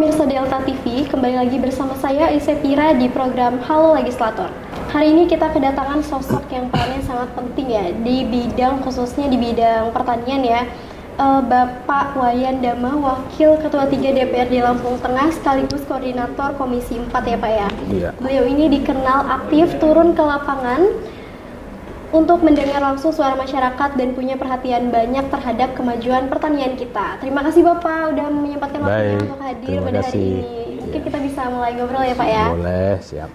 pemirsa Delta TV, kembali lagi bersama saya Isepira di program Halo Legislator. Hari ini kita kedatangan sosok yang perannya sangat penting ya di bidang, khususnya di bidang pertanian ya. Bapak Wayan Dama, Wakil Ketua 3 DPRD Lampung Tengah sekaligus Koordinator Komisi 4 ya Pak ya. Iya. Beliau ini dikenal aktif turun ke lapangan untuk mendengar langsung suara masyarakat dan punya perhatian banyak terhadap kemajuan pertanian kita. Terima kasih Bapak udah menyempatkan waktunya untuk hadir pada hari ini. Mungkin kita bisa mulai ngobrol ya Pak ya. Boleh, siap.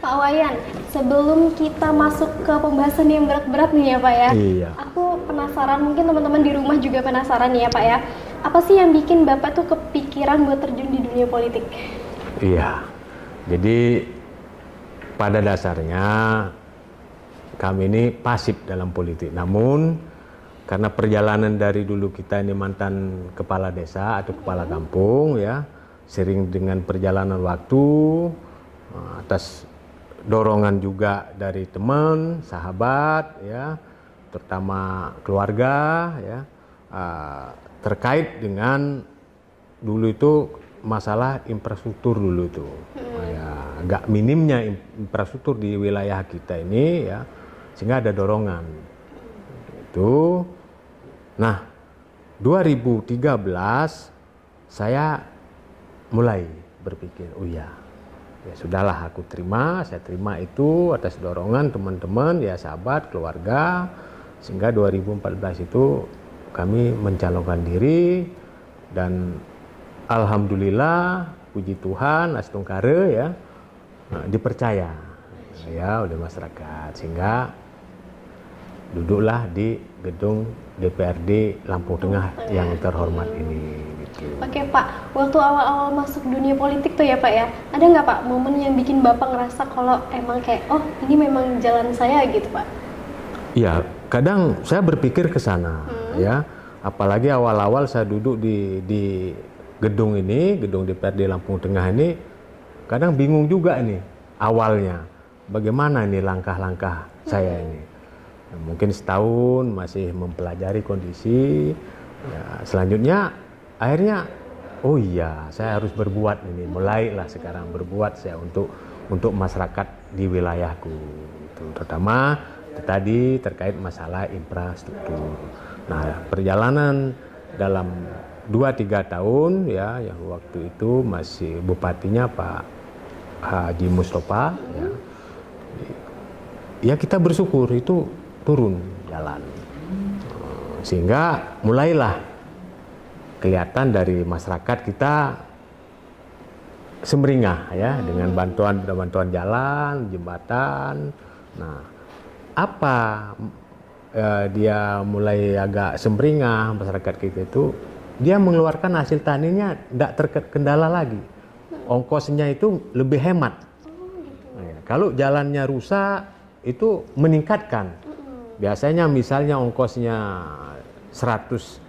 Pak Wayan, sebelum kita masuk ke pembahasan yang berat-berat nih ya Pak ya. Iya. Aku penasaran, mungkin teman-teman di rumah juga penasaran nih ya Pak ya. Apa sih yang bikin Bapak tuh kepikiran buat terjun di dunia politik? Iya. Jadi pada dasarnya kami ini pasif dalam politik. Namun karena perjalanan dari dulu kita ini mantan kepala desa atau kepala kampung ya, sering dengan perjalanan waktu atas dorongan juga dari teman, sahabat ya, terutama keluarga ya, terkait dengan dulu itu masalah infrastruktur dulu itu ya, agak minimnya infrastruktur di wilayah kita ini ya, sehingga ada dorongan itu. Nah 2013 saya mulai berpikir, oh ya sudahlah, aku saya terima itu atas dorongan teman-teman ya, sahabat, keluarga, sehingga 2014 itu kami mencalonkan diri dan alhamdulillah puji Tuhan astungkare ya, dipercaya ya oleh masyarakat, sehingga duduklah di gedung DPRD Lampung Tengah yang terhormat ini gitu. Oke Pak, waktu awal-awal masuk dunia politik tuh ya Pak ya, ada nggak Pak momen yang bikin Bapak ngerasa kalau emang kayak, oh ini memang jalan saya gitu Pak? Iya, kadang saya berpikir ke sana ya, apalagi awal-awal saya duduk di gedung ini, gedung DPRD Lampung Tengah ini, kadang bingung juga ini awalnya, bagaimana ini langkah-langkah saya ini. Mungkin setahun masih mempelajari kondisi ya, selanjutnya akhirnya oh iya saya harus berbuat ini, mulailah sekarang berbuat saya untuk masyarakat di wilayahku itu, terutama tadi terkait masalah infrastruktur. Nah perjalanan dalam 2-3 tahun ya, yang waktu itu masih bupatinya Pak Haji Mustafa ya kita bersyukur itu turun jalan, sehingga mulailah kelihatan dari masyarakat kita semeringah ya, dengan bantuan jalan, jembatan. Nah apa dia mulai agak semeringah masyarakat kita itu, dia mengeluarkan hasil taninya tidak terkendala lagi, ongkosnya itu lebih hemat. Nah, kalau jalannya rusak itu meningkatkan. Biasanya misalnya ongkosnya 110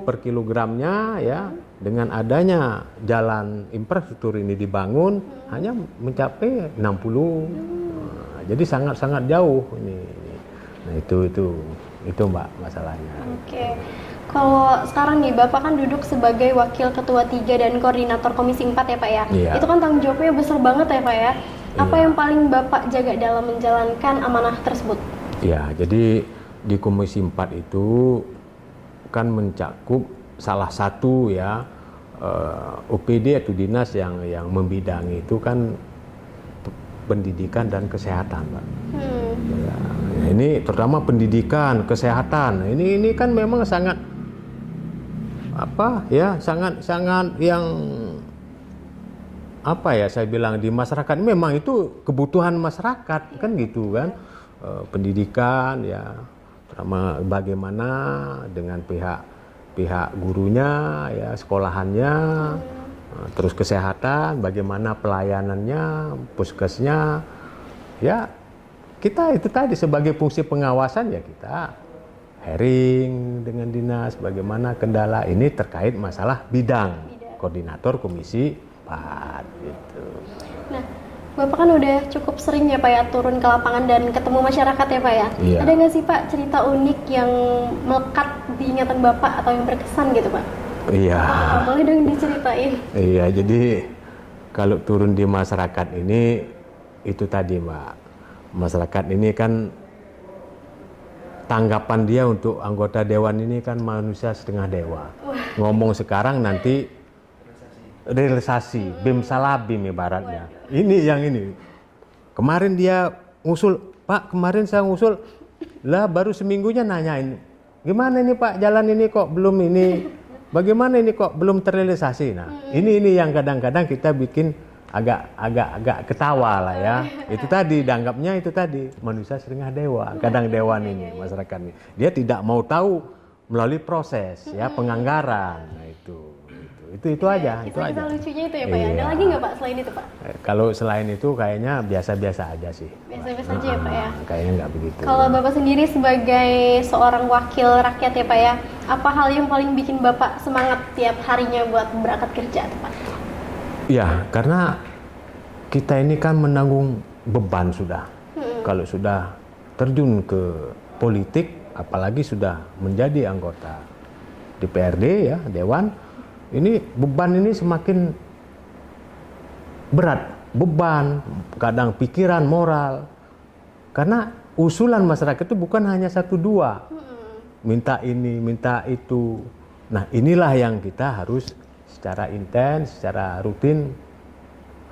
per kilogramnya ya, dengan adanya jalan infrastruktur ini dibangun hanya mencapai 60. Nah, jadi sangat-sangat jauh ini. Nah itu Mbak masalahnya. Oke. Kalau sekarang nih Bapak kan duduk sebagai Wakil Ketua 3 dan Koordinator Komisi 4 ya Pak ya. Iya. Itu kan tanggung jawabnya besar banget ya Pak ya. Apa yang paling Bapak jaga dalam menjalankan amanah tersebut? Ya, jadi di Komisi 4 itu kan mencakup salah satu ya OPD atau dinas yang membidangi itu kan pendidikan dan kesehatan, Pak. Ya, ini terutama pendidikan, kesehatan. Ini kan memang sangat sangat yang saya bilang di masyarakat, memang itu kebutuhan masyarakat kan gitu kan. Pendidikan ya, terutama bagaimana dengan pihak gurunya ya, sekolahannya, terus kesehatan, bagaimana pelayanannya, puskesnya ya, kita itu tadi sebagai fungsi pengawasan ya, kita hearing dengan dinas bagaimana kendala ini terkait masalah bidang koordinator Komisi 4 gitu. Nah Bapak kan udah cukup sering ya Pak ya turun ke lapangan dan ketemu masyarakat ya Pak ya. Iya. Ada nggak sih Pak cerita unik yang melekat di ingatan Bapak atau yang berkesan gitu Pak? Iya. Boleh dong diceritain. Iya, jadi kalau turun di masyarakat ini itu tadi Mbak, masyarakat ini kan tanggapan dia untuk anggota dewan ini kan manusia setengah dewa. Ngomong sekarang nanti realisasi, bim salah bim ibaratnya. Ini yang ini. Kemarin dia ngusul, Pak kemarin saya ngusul, lah baru seminggunya nanyain, gimana ini Pak jalan ini kok belum ini, bagaimana ini kok belum terrealisasi. Nah ini yang kadang-kadang kita bikin agak ketawa lah ya. Itu tadi dianggapnya itu tadi manusia setengah dewa, kadang dewan ini masyarakat ini. Dia tidak mau tahu melalui proses ya penganggaran. Nah itu aja. Itu aja. Lucunya itu ya Pak ya. Ada lagi nggak Pak selain itu Pak? Kalau selain itu kayaknya biasa-biasa aja sih. Biasa-biasa aja ya Pak ya. Kayaknya nggak begitu. Kalau Bapak sendiri sebagai seorang wakil rakyat ya Pak ya, apa hal yang paling bikin Bapak semangat tiap harinya buat berangkat kerja Pak? Ya, karena kita ini kan menanggung beban sudah. Kalau sudah terjun ke politik, apalagi sudah menjadi anggota DPRD ya, Dewan, ini beban ini semakin berat. Beban, kadang pikiran, moral. Karena usulan masyarakat itu bukan hanya satu dua. Minta ini, minta itu. Nah, inilah yang kita harus secara intens, secara rutin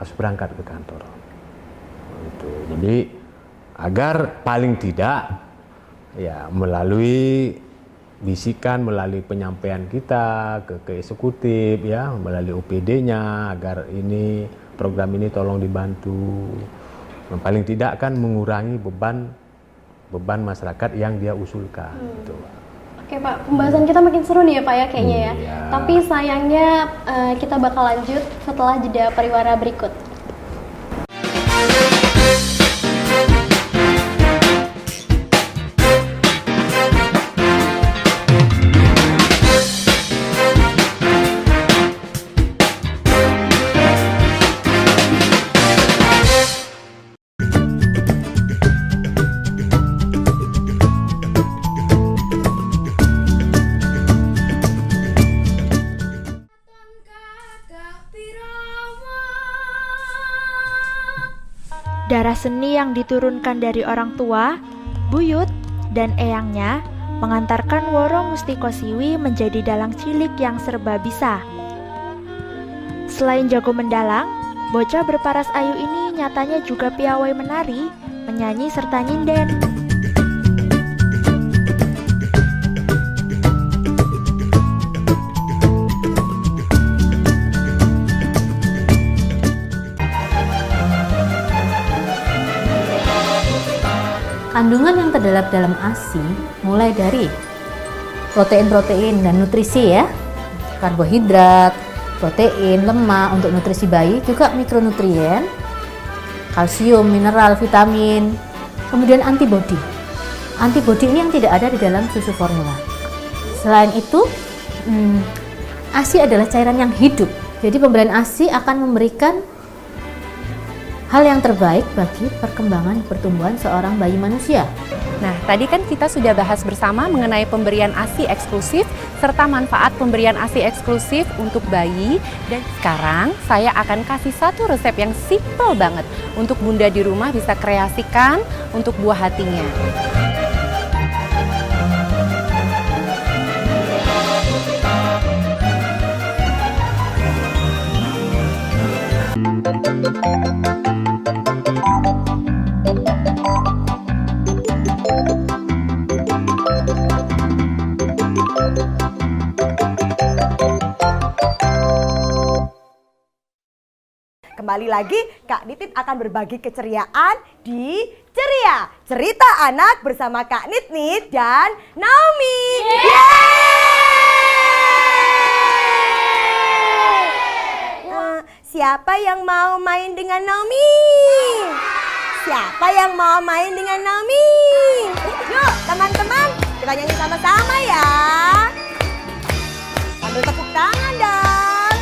harus berangkat ke kantor. Gitu. Jadi agar paling tidak ya melalui bisikan, melalui penyampaian kita ke eksekutif ya, melalui OPD-nya agar ini program ini tolong dibantu. Paling tidak kan mengurangi beban masyarakat yang dia usulkan. Gitu. Oke Pak, pembahasan kita makin seru nih ya Pak ya kayaknya ya. Iya. Tapi sayangnya kita bakal lanjut setelah jeda pariwara berikut. Darah seni yang diturunkan dari orang tua, buyut, dan eyangnya mengantarkan Woro Mustiko Siwi menjadi dalang cilik yang serba bisa. Selain jago mendalang, bocah berparas ayu ini nyatanya juga piawai menari, menyanyi serta nyinden. Kandungan yang terdapat dalam ASI mulai dari protein-protein dan nutrisi ya, karbohidrat, protein, lemak untuk nutrisi bayi, juga mikronutrien, kalsium, mineral, vitamin, kemudian antibodi. Antibodi ini yang tidak ada di dalam susu formula. Selain itu, ASI adalah cairan yang hidup. Jadi pemberian ASI akan memberikan hal yang terbaik bagi perkembangan pertumbuhan seorang bayi manusia. Nah, tadi kan kita sudah bahas bersama mengenai pemberian ASI eksklusif serta manfaat pemberian ASI eksklusif untuk bayi. Dan sekarang saya akan kasih satu resep yang simple banget untuk bunda di rumah bisa kreasikan untuk buah hatinya. Kembali lagi, Kak Nitin akan berbagi keceriaan di Ceria Cerita Anak bersama Kak Nit dan Naomi. Siapa yang mau main dengan Naomi? Siapa yang mau main dengan Naomi? Yuk teman-teman, kita nyanyi sama-sama ya. Sambil tepuk tangan dong.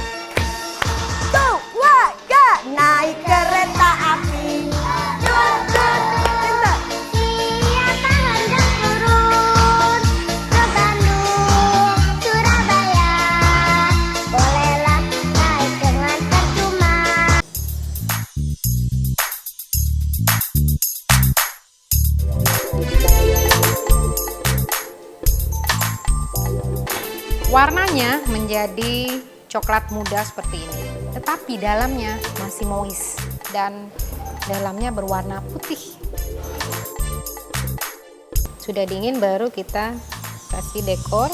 Tuh, wah, gak naik kereta api. Tut, tut, tut. Siapa hendak turun ke Bandung, Surabaya? Warnanya menjadi coklat muda seperti ini, tetapi dalamnya masih moist dan dalamnya berwarna putih. Sudah dingin baru kita kasih dekor.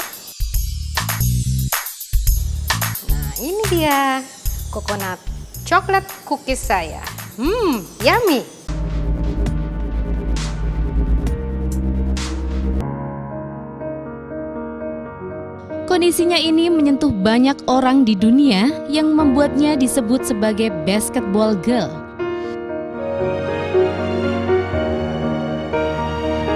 Nah, ini dia coconut coklat cookies saya. Yummy. Kondisinya ini menyentuh banyak orang di dunia yang membuatnya disebut sebagai basketball girl.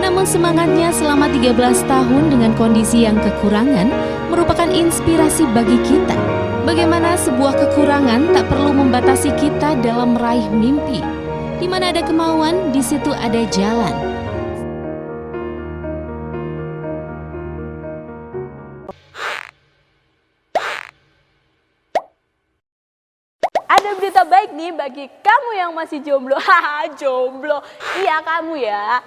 Namun semangatnya selama 13 tahun dengan kondisi yang kekurangan merupakan inspirasi bagi kita. Bagaimana sebuah kekurangan tak perlu membatasi kita dalam meraih mimpi. Di mana ada kemauan, di situ ada jalan. Ada berita baik nih bagi kamu yang masih jomblo. Haha, jomblo. Iya, kamu ya.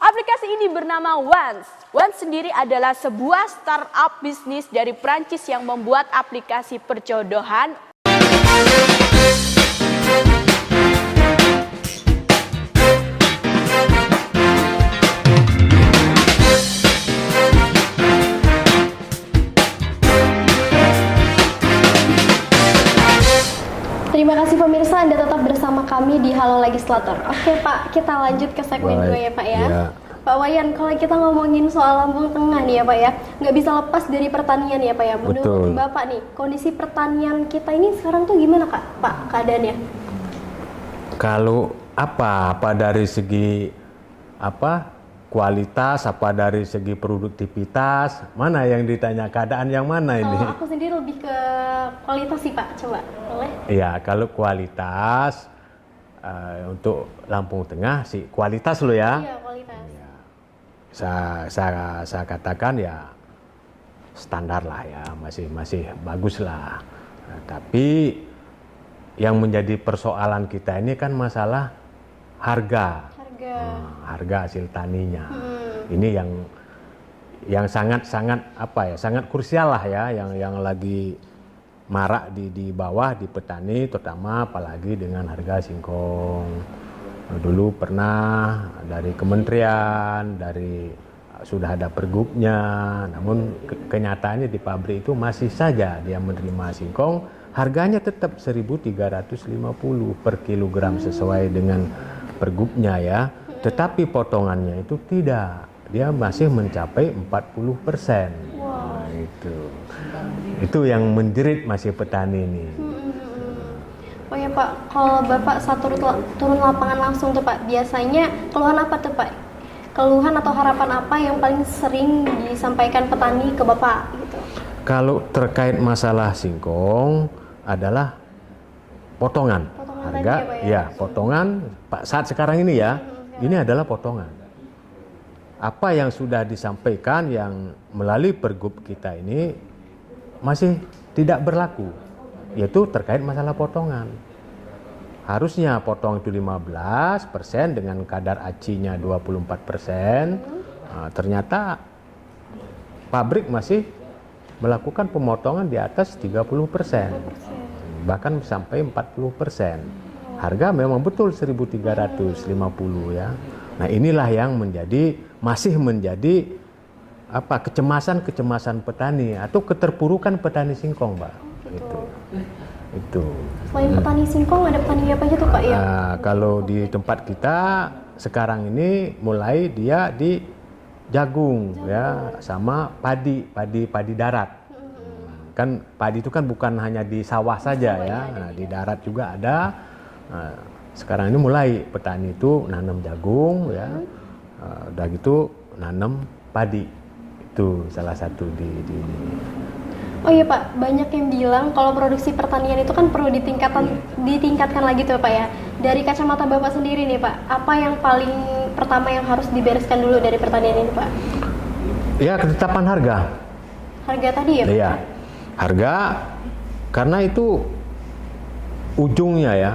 Aplikasi ini bernama Once. Once sendiri adalah sebuah startup bisnis dari Prancis yang membuat aplikasi perjodohan. Terima kasih pemirsa, Anda tetap bersama kami di Halo Legislator. Oke Pak, kita lanjut ke segmen 2 ya Pak ya. Pak Wayan, kalau kita ngomongin soal Lampung Tengah nih ya Pak ya, nggak bisa lepas dari pertanian ya Pak ya. Menurut Bapak nih, kondisi pertanian kita ini sekarang tuh gimana Pak keadaannya? Kalau apa dari segi kualitas, apa dari segi produktivitas, mana yang ditanya, keadaan yang mana ini? Kalau aku sendiri lebih ke kualitas sih Pak, coba boleh? Iya, kalau kualitas untuk Lampung Tengah sih kualitas lo ya. Iya, kualitas. Ya, saya katakan ya standar lah ya, masih bagus lah. Nah, tapi yang menjadi persoalan kita ini kan masalah harga. Harga hasil taninya. Ini yang sangat krusial lah ya, yang lagi marak di bawah di petani, terutama apalagi dengan harga singkong. Dulu pernah dari kementerian, sudah ada pergubnya, namun kenyataannya di pabrik itu masih saja dia menerima singkong, harganya tetap 1.350 per kilogram sesuai dengan pergubnya ya. Tetapi potongannya itu tidak, dia masih mencapai 40%. Nah, itu yang menjerit masih petani ini. Oh ya Pak, kalau Bapak saat turun lapangan langsung tuh Pak, biasanya keluhan apa tuh Pak? Keluhan atau harapan apa yang paling sering disampaikan petani ke Bapak gitu? Kalau terkait masalah singkong adalah potongan harga, ya potongan Pak saat sekarang ini ya. Ini adalah potongan. Apa yang sudah disampaikan yang melalui pergub kita ini masih tidak berlaku, yaitu terkait masalah potongan. Harusnya potong itu 15% dengan kadar ACI-nya 24%. Nah, ternyata pabrik masih melakukan pemotongan di atas 30%, bahkan sampai 40%. Harga memang betul 1.350 ya. Nah, inilah yang masih menjadi kecemasan petani atau keterpurukan petani singkong, Mbak. Itu. Selain petani singkong ada petani apa aja tuh Pak ya? Kalau di tempat kita sekarang ini mulai dia di jagung ya, sama padi darat. Kan padi itu kan bukan hanya di sawah saja ya. Nah, di darat juga ada. Nah, sekarang ini mulai petani itu nanam jagung ya, udah gitu nanam padi, itu salah satu di. Oh iya Pak, banyak yang bilang kalau produksi pertanian itu kan perlu ditingkatkan lagi tuh Pak ya. Dari kacamata Bapak sendiri nih Pak, apa yang paling pertama yang harus dibereskan dulu dari pertanian ini Pak? Ya, ketetapan harga. Harga tadi ya Pak? Iya, harga karena itu ujungnya ya.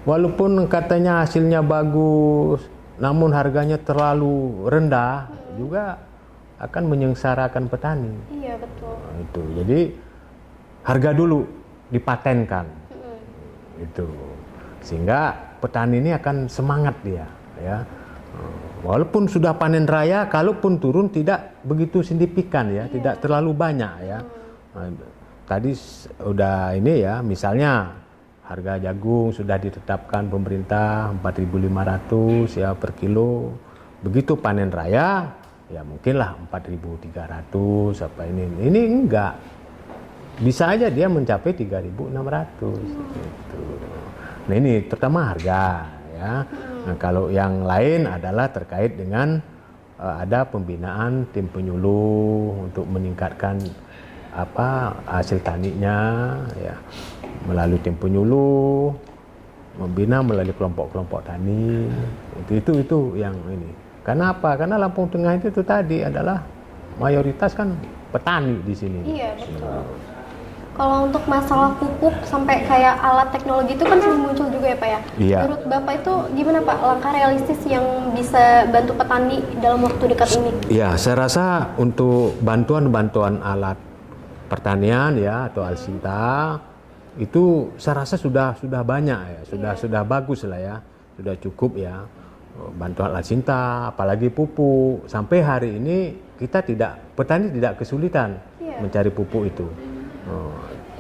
Walaupun katanya hasilnya bagus, namun harganya terlalu rendah juga akan menyengsarakan petani. Iya betul. Nah, itu. Jadi harga dulu dipatenkan. Itu. Sehingga petani ini akan semangat dia, ya. Walaupun sudah panen raya, kalaupun turun tidak begitu signifikan ya, tidak terlalu banyak ya. Tadi udah ini ya, misalnya harga jagung sudah ditetapkan pemerintah 4.500 ya per kilo. Begitu panen raya, ya mungkinlah 4.300 apa ini. Ini enggak. Bisa aja dia mencapai 3.600 gitu. Nah ini terutama harga ya. Nah, kalau yang lain adalah terkait dengan ada pembinaan tim penyuluh untuk meningkatkan hasil taninya ya, melalui tim penyuluh, membina melalui kelompok-kelompok tani. Itu yang ini. Karena apa? Karena Lampung Tengah itu tadi adalah mayoritas kan petani di sini. Iya, betul. Kalau untuk masalah pupuk sampai kayak alat teknologi itu kan sering muncul juga ya Pak ya? Iya. Menurut Bapak itu gimana Pak langkah realistis yang bisa bantu petani dalam waktu dekat ini? Ya, saya rasa untuk bantuan alat pertanian ya atau Alsinta itu saya rasa sudah banyak ya, sudah bagus lah ya, sudah cukup ya. Bantuan Alsinta, apalagi pupuk. Sampai hari ini petani tidak kesulitan mencari pupuk itu.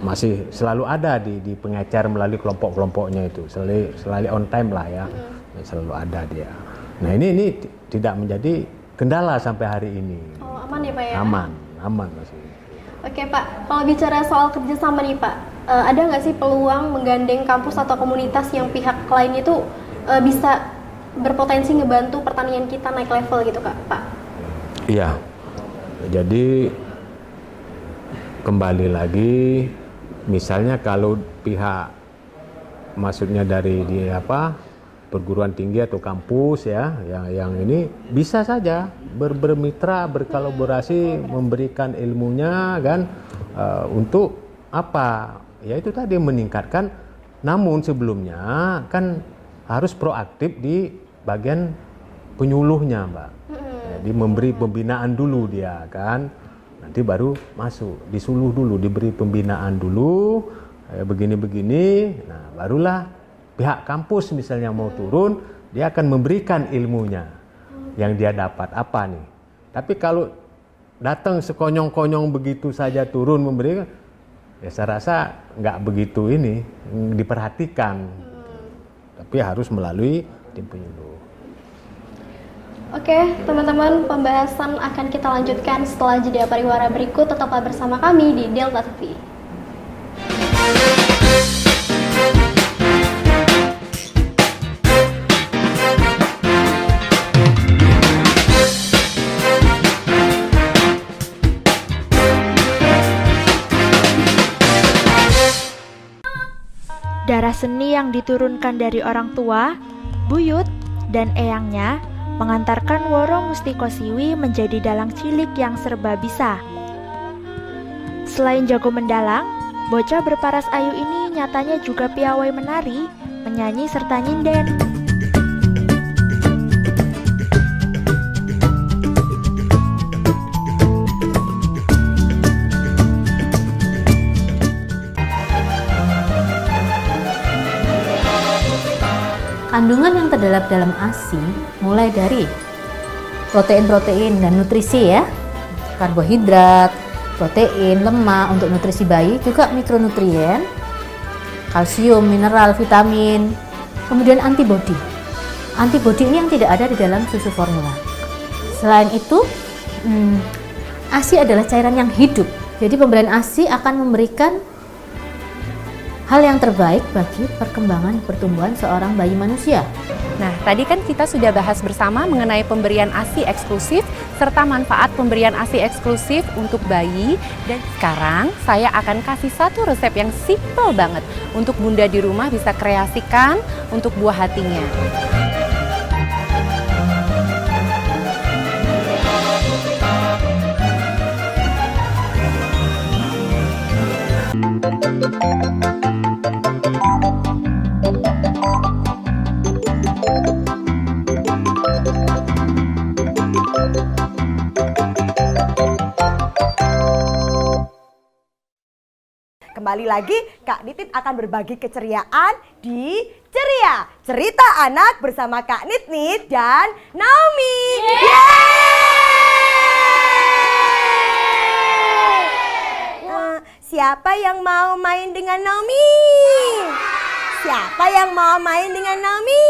Masih selalu ada di pengecer melalui kelompok-kelompoknya itu, selalu on time lah ya, selalu ada dia. Nah ini tidak menjadi kendala sampai hari ini. Oh, aman ya Pak ya? Aman masih. Oke Pak, kalau bicara soal kerjasama nih Pak, ada nggak sih peluang menggandeng kampus atau komunitas yang pihak lain itu bisa berpotensi ngebantu pertanian kita naik level gitu Pak? Iya, jadi kembali lagi, misalnya kalau pihak maksudnya dari perguruan tinggi atau kampus ya, yang ini bisa saja bermitra, berkolaborasi, memberikan ilmunya kan untuk apa? Ya itu tadi meningkatkan. Namun sebelumnya kan harus proaktif di bagian penyuluhnya, Mbak. Jadi memberi pembinaan dulu dia kan. Nanti baru masuk, disuluh dulu, diberi pembinaan dulu, begini-begini, nah barulah pihak kampus misalnya mau turun, dia akan memberikan ilmunya yang dia dapat apa nih. Tapi kalau datang sekonyong-konyong begitu saja turun memberikan, ya saya rasa nggak begitu ini diperhatikan, tapi harus melalui tim penyuluh. Oke, teman-teman, pembahasan akan kita lanjutkan setelah jeda pariwara berikut. Tetaplah bersama kami di Delta TV. Darah seni yang diturunkan dari orang tua, buyut, dan eyangnya mengantarkan Woro Mustiko-Siwi menjadi dalang cilik yang serba bisa. Selain jago mendalang, bocah berparas ayu ini nyatanya juga piawai menari, menyanyi serta nyinden. Kandungan yang terdapat dalam ASI mulai dari protein-protein dan nutrisi ya, karbohidrat, protein, lemak untuk nutrisi bayi, juga mikronutrien, kalsium, mineral, vitamin, kemudian antibodi. Antibodi ini yang tidak ada di dalam susu formula. Selain itu, ASI adalah cairan yang hidup. Jadi pemberian ASI akan memberikan hal yang terbaik bagi perkembangan pertumbuhan seorang bayi manusia. Nah, tadi kan kita sudah bahas bersama mengenai pemberian ASI eksklusif serta manfaat pemberian ASI eksklusif untuk bayi. Dan sekarang saya akan kasih satu resep yang simple banget untuk Bunda di rumah bisa kreasikan untuk buah hatinya. kembali lagi Kak Nitin akan berbagi keceriaan di Ceria Cerita Anak bersama Kak Nit dan Naomi. Siapa yang mau main dengan Naomi? Siapa yang mau main dengan Naomi?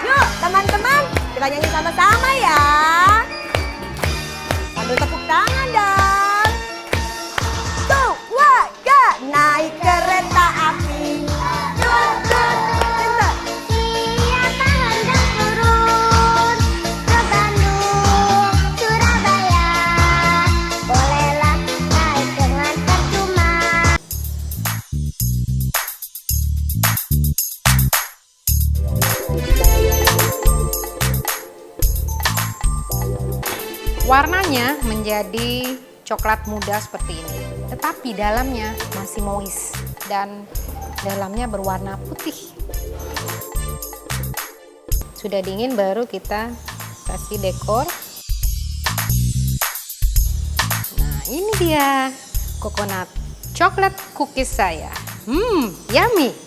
Yuk teman-teman, kita nyanyi sama-sama ya. Sambil tepuk tangan dong. Tuh, warga naik kereta api. Tut, tut, tut. Siapa hendak turun ke Bandung, Surabaya, bolehlah naik dengan percuma. Warnanya menjadi coklat muda seperti ini, tetapi dalamnya masih moist dan dalamnya berwarna putih. Sudah dingin baru kita kasih dekor. Nah, ini dia coconut coklat cookies saya. Yummy.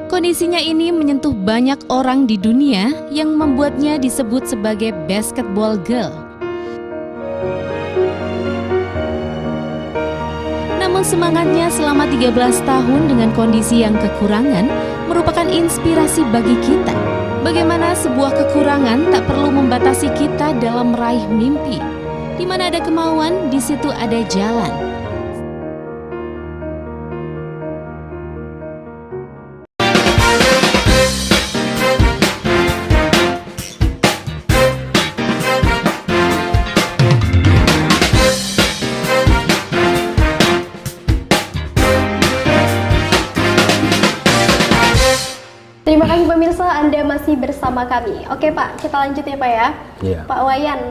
Kondisinya ini menyentuh banyak orang di dunia yang membuatnya disebut sebagai basketball girl. Namun semangatnya selama 13 tahun dengan kondisi yang kekurangan merupakan inspirasi bagi kita. Bagaimana sebuah kekurangan tak perlu membatasi kita dalam meraih mimpi. Di mana ada kemauan, di situ ada jalan. Terima kasih pemirsa, Anda masih bersama kami. Oke Pak, kita lanjut ya Pak ya. Iya. Pak Wayan,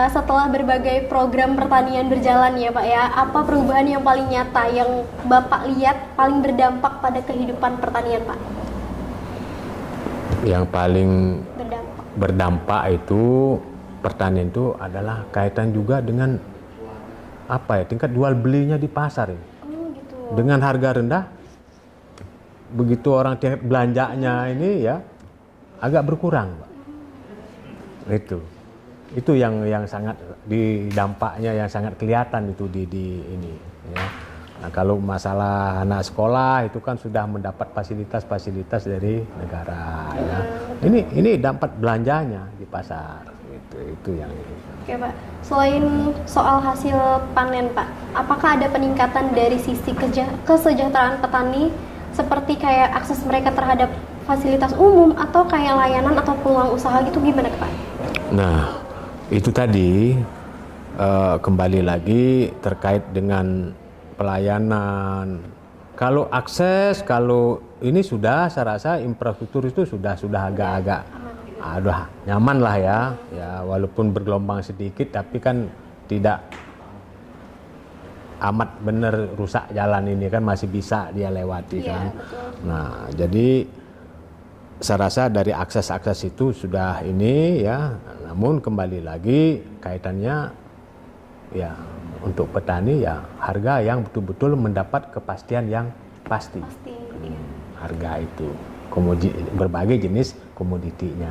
setelah berbagai program pertanian berjalan ya Pak ya, apa perubahan yang paling nyata yang Bapak lihat paling berdampak pada kehidupan pertanian Pak? Yang paling Berdampak. berdampak itu pertanian itu adalah kaitan juga dengan apa ya, tingkat jual belinya di pasar ini. Oh gitu. Dengan harga rendah, begitu orang tingkat belanjanya ini ya agak berkurang, Pak. Itu yang sangat di dampaknya yang sangat kelihatan itu di ini ya. Nah, kalau masalah anak sekolah itu kan sudah mendapat fasilitas dari negara ya. Ini dapat belanjanya di pasar. Itu yang ini. Oke Pak, selain soal hasil panen Pak, apakah ada peningkatan dari sisi kesejahteraan petani seperti kayak akses mereka terhadap fasilitas umum atau kayak layanan atau peluang usaha gitu, gimana Pak? Nah, itu tadi kembali lagi terkait dengan pelayanan. Kalau akses, kalau ini sudah saya rasa infrastruktur itu sudah agak-agak nyaman lah ya. Ya walaupun bergelombang sedikit tapi kan tidak amat bener rusak jalan ini kan, masih bisa dia lewati kan. Betul. Nah, jadi saya rasa dari akses itu sudah ini ya. Namun kembali lagi kaitannya ya untuk petani ya harga yang betul-betul mendapat kepastian yang pasti. Harga itu berbagai jenis komoditinya.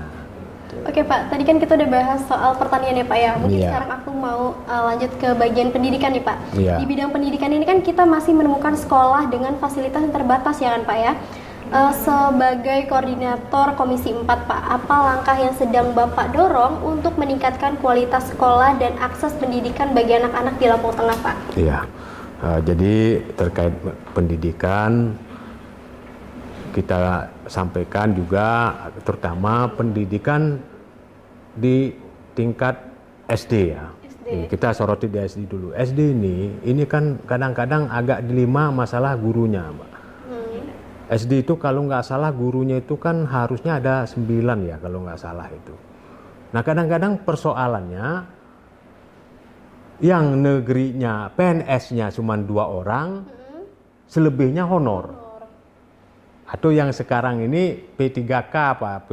Oke Pak, tadi kan kita udah bahas soal pertanian ya Pak ya. Mungkin sekarang aku mau lanjut ke bagian pendidikan nih Pak. Di bidang pendidikan ini kan kita masih menemukan sekolah dengan fasilitas yang terbatas ya kan Pak ya. Sebagai koordinator Komisi 4 Pak, apa langkah yang sedang Bapak dorong untuk meningkatkan kualitas sekolah dan akses pendidikan bagi anak-anak di Lampung Tengah Pak? Iya, jadi terkait pendidikan kita sampaikan juga terutama pendidikan di tingkat SD ya. Kita soroti di SD dulu. SD ini kan kadang-kadang agak dilema masalah gurunya, Mbak. SD itu kalau nggak salah gurunya itu kan harusnya ada 9 ya kalau nggak salah itu. Nah kadang-kadang persoalannya yang negerinya PNS-nya cuma 2 orang, selebihnya honor. Atau yang sekarang ini P3K apa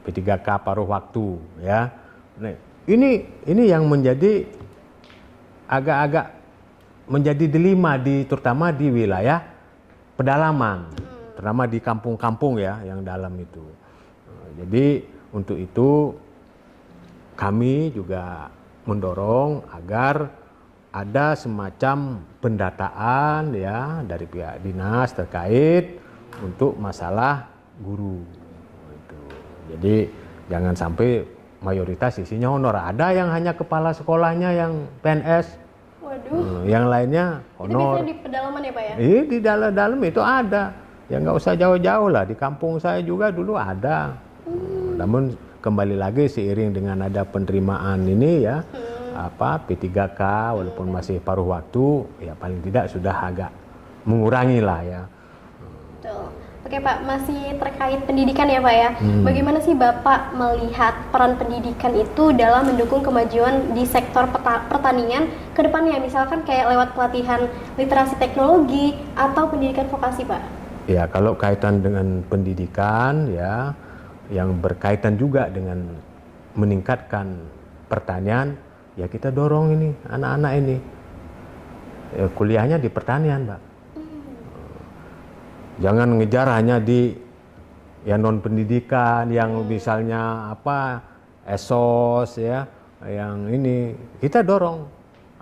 P3K paruh waktu ya. Nah, ini yang menjadi agak-agak menjadi dilema terutama di wilayah pedalaman, terutama di kampung-kampung ya yang dalam itu. Jadi untuk itu kami juga mendorong agar ada semacam pendataan ya dari pihak dinas terkait untuk masalah guru. Jadi jangan sampai mayoritas isinya honor. Ada yang hanya kepala sekolahnya yang PNS, Waduh. yang lainnya Itu honor. biasanya di pedalaman ya Pak ya? Iya, di dalam itu ada. Ya nggak usah jauh-jauh lah. Di kampung saya juga dulu ada. Namun kembali lagi seiring dengan ada penerimaan ini ya, P3K walaupun masih paruh waktu, ya paling tidak sudah agak mengurangi lah ya. Betul. Oke Pak, masih terkait pendidikan ya Pak ya. Bagaimana sih Bapak melihat peran pendidikan itu dalam mendukung kemajuan di sektor pertanian ke depannya? Misalkan kayak lewat pelatihan literasi teknologi atau pendidikan vokasi Pak? Ya, kalau kaitan dengan pendidikan ya, yang berkaitan juga dengan meningkatkan pertanian, ya kita dorong ini anak-anak ini kuliahnya di pertanian, Pak. Jangan ngejar hanya di ya non pendidikan yang misalnya esos ya, yang ini kita dorong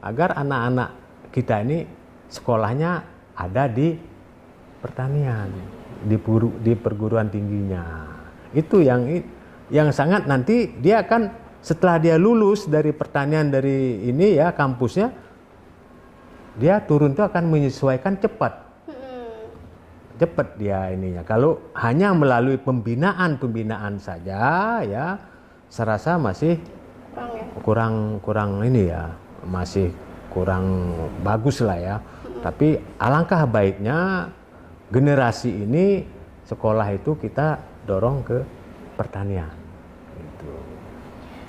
agar anak-anak kita ini sekolahnya ada di pertanian, di perguruan tingginya. Itu yang sangat nanti dia akan setelah dia lulus dari pertanian dari ini ya kampusnya, dia turun itu akan menyesuaikan cepat dia ininya. Kalau hanya melalui pembinaan saja ya, saya rasa masih kurang ini ya, masih kurang bagus lah ya. Tapi alangkah baiknya generasi ini sekolah itu kita dorong ke pertanian. Gitu.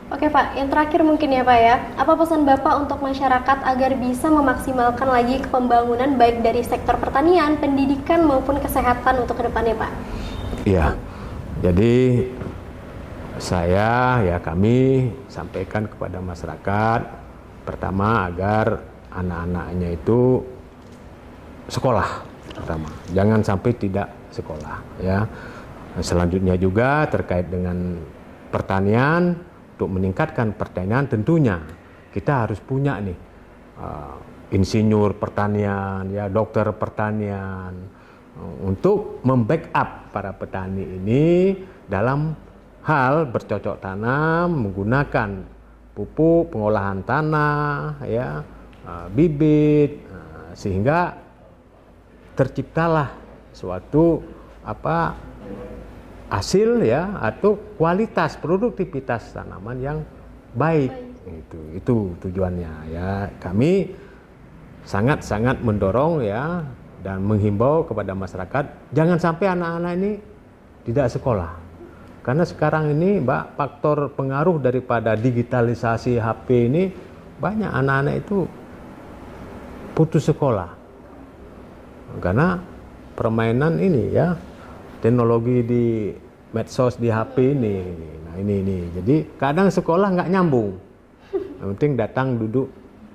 Oke Pak, yang terakhir mungkin ya Pak ya, apa pesan Bapak untuk masyarakat agar bisa memaksimalkan lagi pembangunan baik dari sektor pertanian, pendidikan maupun kesehatan untuk kedepannya Pak? Iya, jadi kami sampaikan kepada masyarakat, pertama agar anak-anaknya itu sekolah, pertama, jangan sampai tidak sekolah ya. Selanjutnya juga terkait dengan pertanian. Untuk meningkatkan pertanian tentunya kita harus punya nih insinyur pertanian, ya dokter pertanian untuk membackup para petani ini dalam hal bercocok tanam, menggunakan pupuk, pengolahan tanah, ya bibit, sehingga terciptalah suatu hasil ya atau kualitas produktivitas tanaman yang baik. Itu tujuannya ya. Kami sangat mendorong ya dan menghimbau kepada masyarakat jangan sampai anak-anak ini tidak sekolah. Karena sekarang ini Mbak, faktor pengaruh daripada digitalisasi HP ini banyak anak-anak itu putus sekolah. Karena permainan ini ya, teknologi di medsos di HP ini. Nah ini. Jadi kadang sekolah nggak nyambung. Yang penting datang duduk,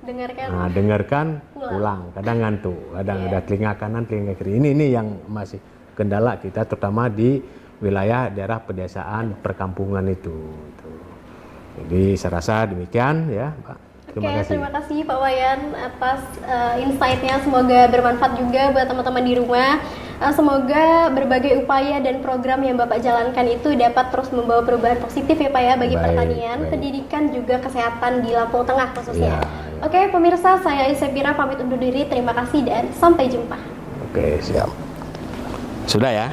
dengarkan, pulang. Kadang ngantuk, kadang ada telinga kanan, telinga kiri. Ini yang masih kendala kita, terutama di wilayah daerah pedesaan perkampungan itu. Jadi saya rasa demikian ya, Pak. Terima kasih Pak Wayan atas insight-nya. Semoga bermanfaat juga buat teman-teman di rumah. Semoga berbagai upaya dan program yang Bapak jalankan itu dapat terus membawa perubahan positif ya Pak ya bagi pertanian, pendidikan juga kesehatan di Lampung Tengah khususnya. Oke pemirsa, saya Isepira pamit undur diri. Terima kasih dan sampai jumpa. Oke, siap. Sudah ya?